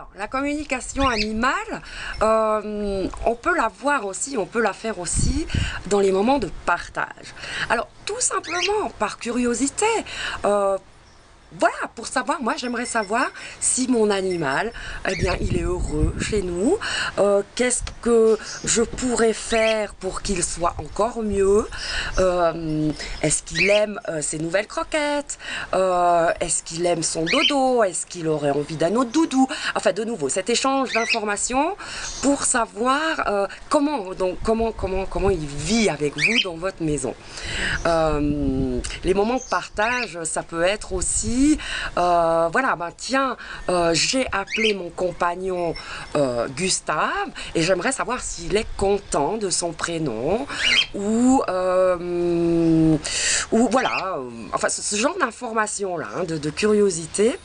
Alors, la communication animale, on peut la voir aussi, on peut la faire aussi dans les moments de partage. Alors, tout simplement, par curiosité, voilà, pour savoir, moi j'aimerais savoir si mon animal, eh bien, il est heureux chez nous, qu'est-ce que je pourrais faire pour qu'il soit encore mieux, est-ce qu'il aime ses nouvelles croquettes, est-ce qu'il aime son dodo, est-ce qu'il aurait envie d'un autre doudou, enfin de nouveau, cet échange d'informations pour savoir comment il vit avec vous dans votre maison. Les moments de partage, ça peut être aussi voilà, ben tiens, j'ai appelé mon compagnon Gustave et j'aimerais savoir s'il est content de son prénom ou voilà, enfin ce genre d'informations-là, hein, de curiosité.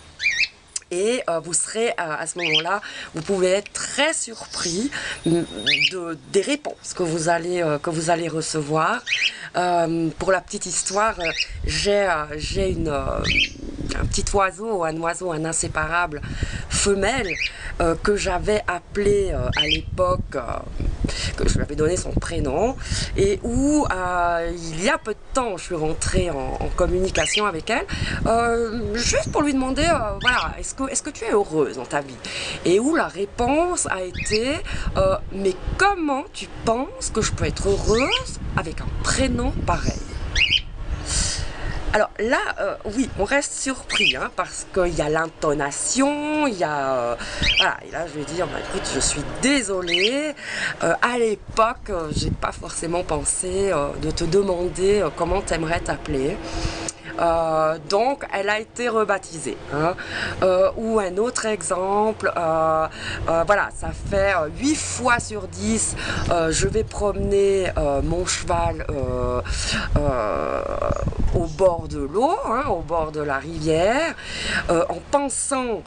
Et vous serez à ce moment-là, vous pouvez être très surpris des réponses que vous allez recevoir. Pour la petite histoire, j'ai un petit oiseau, un inséparable femelle que j'avais appelé à l'époque, que je lui avais donné son prénom, et où il y a peu de temps je suis rentrée en communication avec elle, juste pour lui demander, voilà, est-ce que tu es heureuse dans ta vie? Et où la réponse a été, mais comment tu penses que je peux être heureuse avec un prénom pareil? Alors là, oui, on reste surpris, hein, parce qu'il y a l'intonation, il y a... voilà, et là je vais dire, bah, écoute, je suis désolée, à l'époque, j'ai pas forcément pensé de te demander comment t'aimerais t'appeler. Donc elle a été rebaptisée, hein. Ou un autre exemple, voilà, ça fait 8 fois sur 10 je vais promener mon cheval au bord de l'eau, hein, au bord de la rivière, en pensant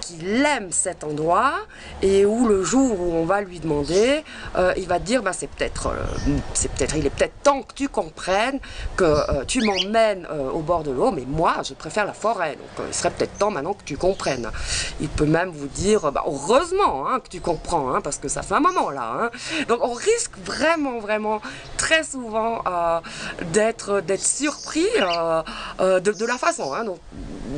qu'il aime cet endroit, et où le jour où on va lui demander, il va te dire, bah, il est peut-être temps que tu comprennes que tu m'emmènes au bord de l'eau, mais moi je préfère la forêt, donc il serait peut-être temps maintenant que tu comprennes. Il peut même vous dire, bah, heureusement, hein, que tu comprends, hein, parce que ça fait un moment là, hein. Donc on risque vraiment très souvent d'être surpris de la façon, hein,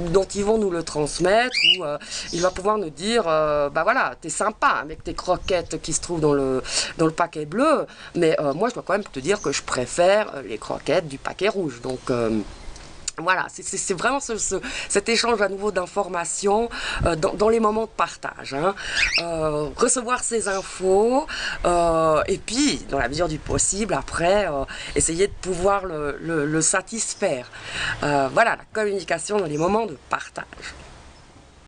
dont ils vont nous le transmettre, où il va pouvoir nous dire, bah voilà, t'es sympa avec tes croquettes qui se trouvent dans le paquet bleu, mais moi je dois quand même te dire que je préfère les croquettes du paquet rouge. Donc voilà, c'est vraiment cet échange à nouveau d'informations dans les moments de partage, hein. Recevoir ces infos et puis, dans la mesure du possible, après, essayer de pouvoir le satisfaire. Voilà, la communication dans les moments de partage.